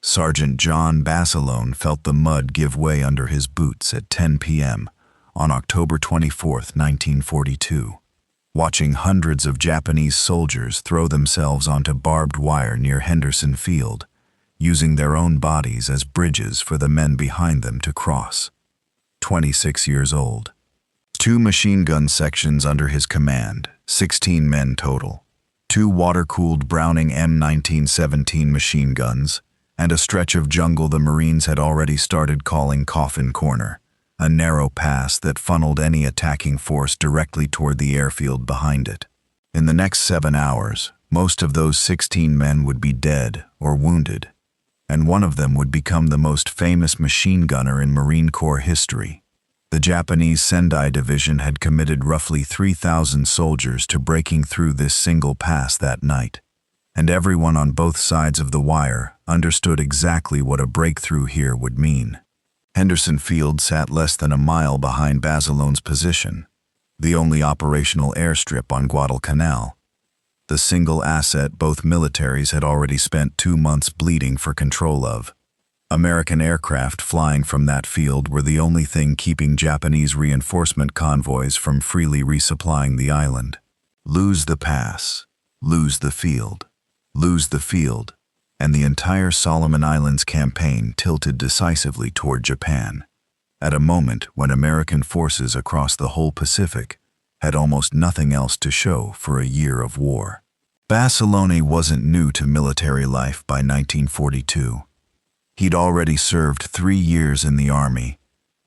Sergeant John Basilone felt the mud give way under his boots at 10 p.m. on October 24, 1942, watching hundreds of Japanese soldiers throw themselves onto barbed wire near Henderson Field, using their own bodies as bridges for the men behind them to cross. 26 years old. 2 machine gun sections under his command, 16 men total. 2 water-cooled Browning M1917 machine guns, and a stretch of jungle the Marines had already started calling Coffin Corner, a narrow pass that funneled any attacking force directly toward the airfield behind it. In the next 7 hours, most of those 16 men would be dead or wounded, and one of them would become the most famous machine gunner in Marine Corps history. The Japanese Sendai Division had committed roughly 3,000 soldiers to breaking through this single pass that night, and everyone on both sides of the wire understood exactly what a breakthrough here would mean. Henderson Field sat less than a mile behind Basilone's position, the only operational airstrip on Guadalcanal, the single asset both militaries had already spent 2 months bleeding for control of. American aircraft flying from that field were the only thing keeping Japanese reinforcement convoys from freely resupplying the island. Lose the pass, lose the field, and the entire Solomon Islands campaign tilted decisively toward Japan, at a moment when American forces across the whole Pacific had almost nothing else to show for a year of war. Basilone wasn't new to military life by 1942. He'd already served 3 years in the Army,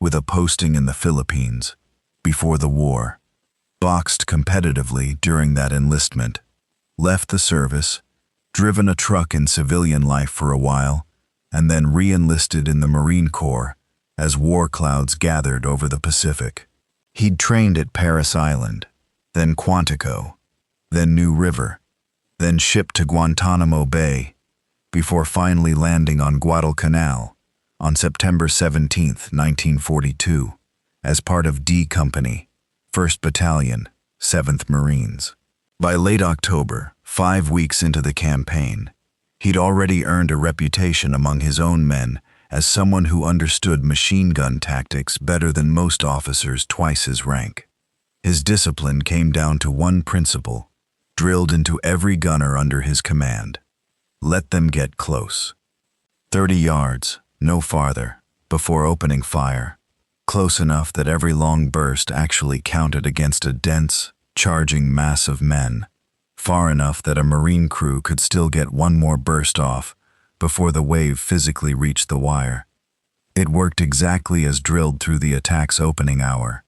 with a posting in the Philippines, before the war, boxed competitively during that enlistment, left the service, driven a truck in civilian life for a while, and then re-enlisted in the Marine Corps as war clouds gathered over the Pacific. He'd trained at Parris Island, then Quantico, then New River, then shipped to Guantanamo Bay, before finally landing on Guadalcanal on September 17, 1942, as part of D Company, 1st Battalion, 7th Marines. By late October, 5 weeks into the campaign, he'd already earned a reputation among his own men as someone who understood machine gun tactics better than most officers twice his rank. His discipline came down to one principle, drilled into every gunner under his command: let them get close. 30 yards, no farther, before opening fire, close enough that every long burst actually counted against a dense, charging mass of men, far enough that a Marine crew could still get one more burst off before the wave physically reached the wire. It worked exactly as drilled through the attack's opening hour.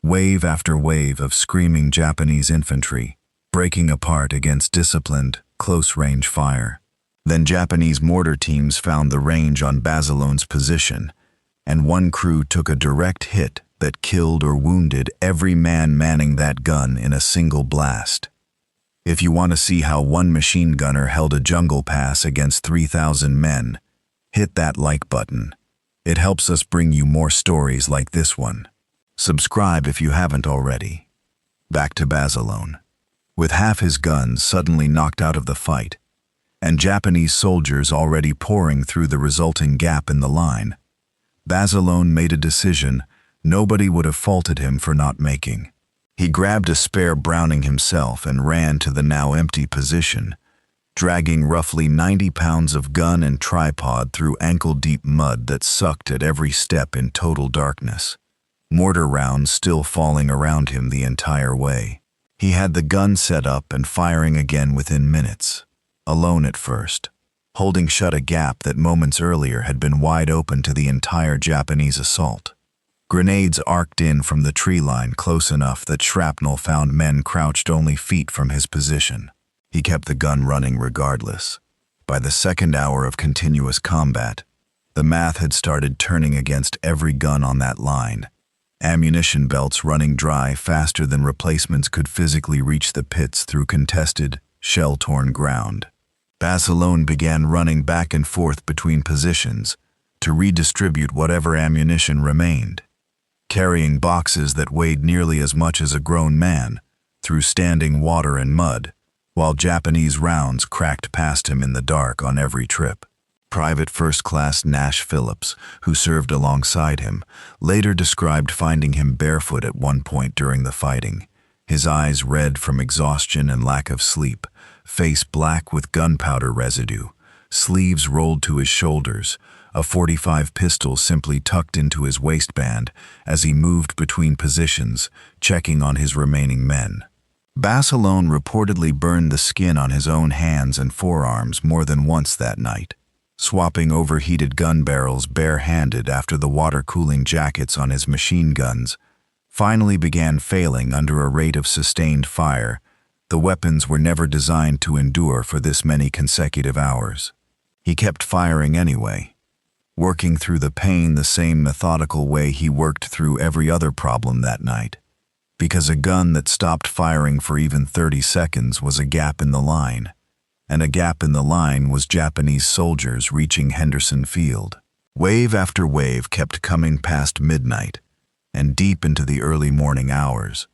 Wave after wave of screaming Japanese infantry, breaking apart against disciplined, close-range fire. Then Japanese mortar teams found the range on Basilone's position, and one crew took a direct hit that killed or wounded every man manning that gun in a single blast. If you want to see how one machine gunner held a jungle pass against 3,000 men, hit that like button. It helps us bring you more stories like this one. Subscribe if you haven't already. Back to Basilone. With half his guns suddenly knocked out of the fight, and Japanese soldiers already pouring through the resulting gap in the line, Basilone made a decision nobody would have faulted him for not making. He grabbed a spare Browning himself and ran to the now empty position, dragging roughly 90 pounds of gun and tripod through ankle-deep mud that sucked at every step in total darkness, mortar rounds still falling around him the entire way. He had the gun set up and firing again within minutes, alone at first, holding shut a gap that moments earlier had been wide open to the entire Japanese assault. Grenades arced in from the tree line close enough that shrapnel found men crouched only feet from his position. He kept the gun running regardless. By the second hour of continuous combat, the math had started turning against every gun on that line, ammunition belts running dry faster than replacements could physically reach the pits through contested, shell-torn ground. Basilone began running back and forth between positions to redistribute whatever ammunition remained, carrying boxes that weighed nearly as much as a grown man through standing water and mud, while Japanese rounds cracked past him in the dark on every trip. Private First Class Nash Phillips, who served alongside him, later described finding him barefoot at one point during the fighting, his eyes red from exhaustion and lack of sleep, face black with gunpowder residue, sleeves rolled to his shoulders, a .45 pistol simply tucked into his waistband as he moved between positions, checking on his remaining men. Basilone reportedly burned the skin on his own hands and forearms more than once that night, swapping overheated gun barrels bare-handed after the water-cooling jackets on his machine guns finally began failing under a rate of sustained fire. The weapons were never designed to endure for this many consecutive hours. He kept firing anyway, working through the pain the same methodical way he worked through every other problem that night, because a gun that stopped firing for even 30 seconds was a gap in the line, and a gap in the line was Japanese soldiers reaching Henderson Field. Wave after wave kept coming past midnight and deep into the early morning hours,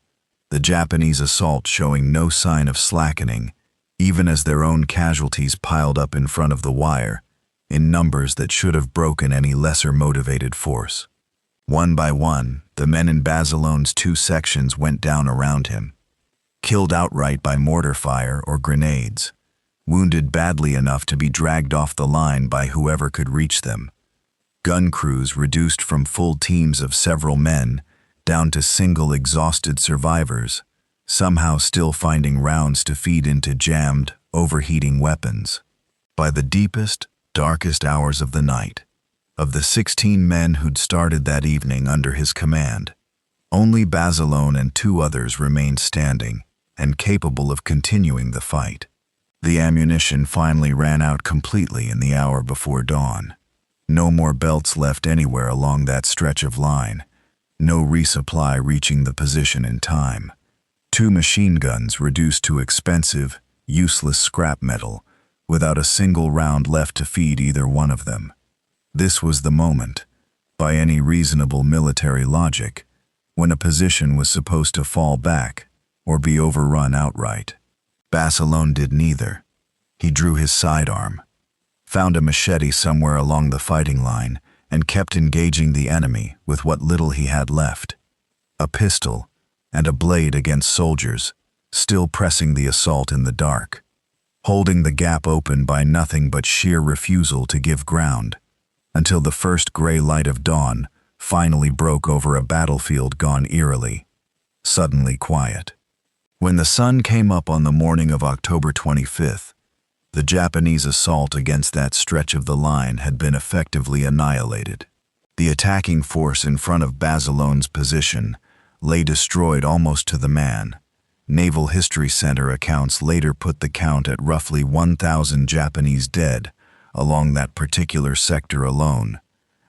the Japanese assault showing no sign of slackening, even as their own casualties piled up in front of the wire, in numbers that should have broken any lesser motivated force. One by one, the men in Basilone's 2 sections went down around him, killed outright by mortar fire or grenades, wounded badly enough to be dragged off the line by whoever could reach them. Gun crews reduced from full teams of several men down to single exhausted survivors, somehow still finding rounds to feed into jammed, overheating weapons. By the deepest, darkest hours of the night, of the 16 men who'd started that evening under his command, only Basilone and 2 others remained standing and capable of continuing the fight. The ammunition finally ran out completely in the hour before dawn. No more belts left anywhere along that stretch of line, no resupply reaching the position in time. 2 machine guns reduced to expensive, useless scrap metal, without a single round left to feed either one of them. This was the moment, by any reasonable military logic, when a position was supposed to fall back or be overrun outright. Basilone did neither. He drew his sidearm, found a machete somewhere along the fighting line, and kept engaging the enemy with what little he had left. A pistol and a blade against soldiers, still pressing the assault in the dark, holding the gap open by nothing but sheer refusal to give ground, until the first gray light of dawn finally broke over a battlefield gone eerily, suddenly quiet. When the sun came up on the morning of October 25th, the Japanese assault against that stretch of the line had been effectively annihilated. The attacking force in front of Basilone's position lay destroyed almost to the man. Naval History Center accounts later put the count at roughly 1,000 Japanese dead along that particular sector alone,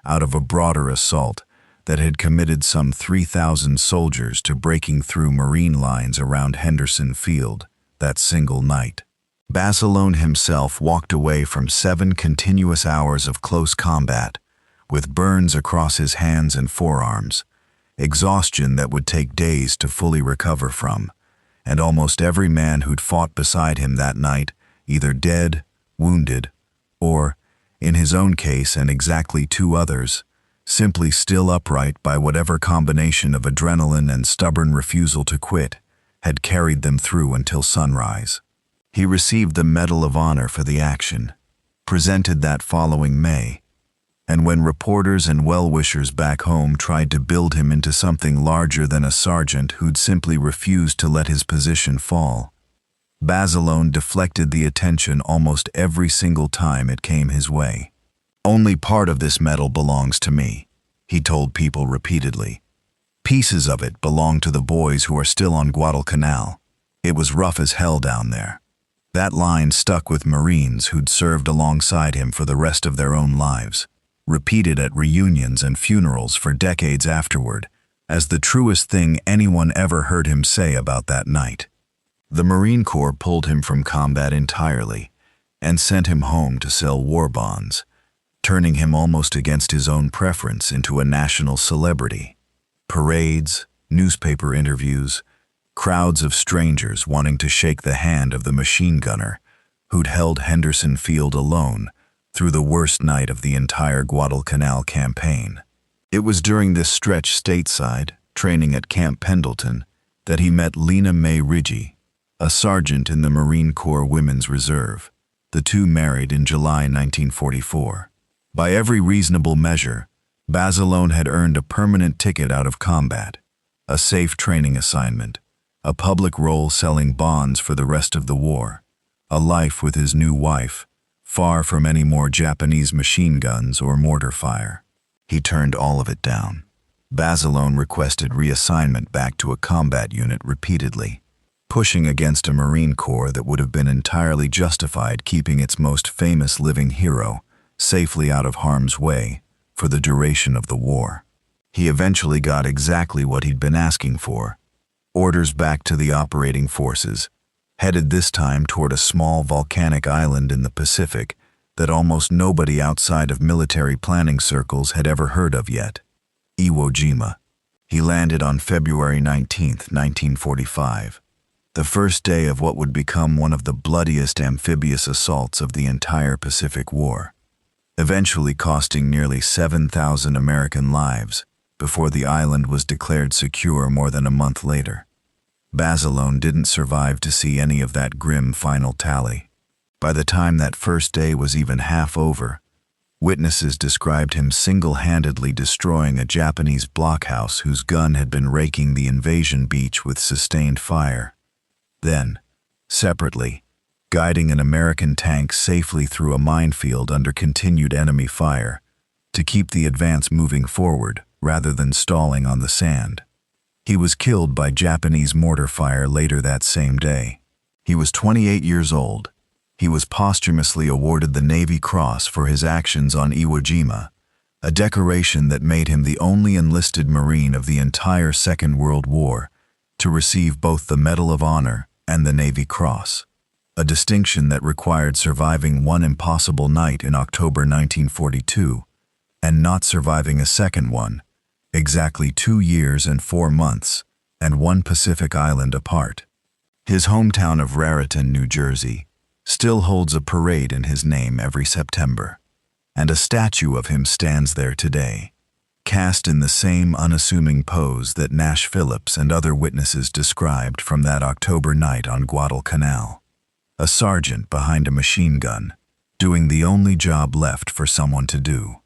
out of a broader assault that had committed some 3,000 soldiers to breaking through Marine lines around Henderson Field that single night. Basilone himself walked away from 7 continuous hours of close combat, with burns across his hands and forearms, exhaustion that would take days to fully recover from, and almost every man who'd fought beside him that night either dead, wounded, or, in his own case and exactly 2 others, simply still upright by whatever combination of adrenaline and stubborn refusal to quit had carried them through until sunrise. He received the Medal of Honor for the action, presented that following May, and when reporters and well-wishers back home tried to build him into something larger than a sergeant who'd simply refused to let his position fall, Basilone deflected the attention almost every single time it came his way. "Only part of this medal belongs to me," he told people repeatedly. "Pieces of it belong to the boys who are still on Guadalcanal. It was rough as hell down there." That line stuck with Marines who'd served alongside him for the rest of their own lives, repeated at reunions and funerals for decades afterward, as the truest thing anyone ever heard him say about that night. The Marine Corps pulled him from combat entirely and sent him home to sell war bonds, turning him almost against his own preference into a national celebrity. Parades, newspaper interviews, crowds of strangers wanting to shake the hand of the machine gunner who'd held Henderson Field alone through the worst night of the entire Guadalcanal campaign. It was during this stretch stateside, training at Camp Pendleton, that he met Lena May Ridgey, a sergeant in the Marine Corps Women's Reserve. The two married in July 1944. By every reasonable measure, Basilone had earned a permanent ticket out of combat, a safe training assignment, a public role selling bonds for the rest of the war, a life with his new wife, far from any more Japanese machine guns or mortar fire. He turned all of it down. Basilone requested reassignment back to a combat unit repeatedly, pushing against a Marine Corps that would have been entirely justified keeping its most famous living hero safely out of harm's way for the duration of the war. He eventually got exactly what he'd been asking for: orders back to the operating forces, headed this time toward a small volcanic island in the Pacific that almost nobody outside of military planning circles had ever heard of yet: Iwo Jima. He landed on February 19, 1945, the first day of what would become one of the bloodiest amphibious assaults of the entire Pacific War, eventually costing nearly 7,000 American lives before the island was declared secure more than a month later. Basilone didn't survive to see any of that grim final tally. By the time that first day was even half over, witnesses described him single-handedly destroying a Japanese blockhouse whose gun had been raking the invasion beach with sustained fire. Then, separately, guiding an American tank safely through a minefield under continued enemy fire to keep the advance moving forward rather than stalling on the sand. He was killed by Japanese mortar fire later that same day. He was 28 years old. He was posthumously awarded the Navy Cross for his actions on Iwo Jima, a decoration that made him the only enlisted Marine of the entire Second World War to receive both the Medal of Honor and the Navy Cross, a distinction that required surviving one impossible night in October 1942 and not surviving a second one, exactly 2 years and 4 months, and one Pacific island apart. His hometown of Raritan, New Jersey, still holds a parade in his name every September, and a statue of him stands there today, cast in the same unassuming pose that Nash Phillips and other witnesses described from that October night on Guadalcanal. A sergeant behind a machine gun, doing the only job left for someone to do.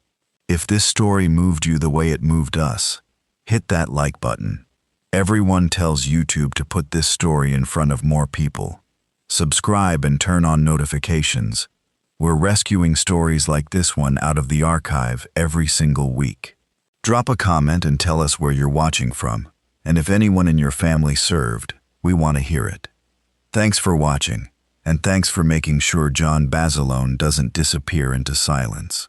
If this story moved you the way it moved us, hit that like button. Everyone tells YouTube to put this story in front of more people. Subscribe and turn on notifications. We're rescuing stories like this one out of the archive every single week. Drop a comment and tell us where you're watching from, and if anyone in your family served, we want to hear it. Thanks for watching, and thanks for making sure John Basilone doesn't disappear into silence.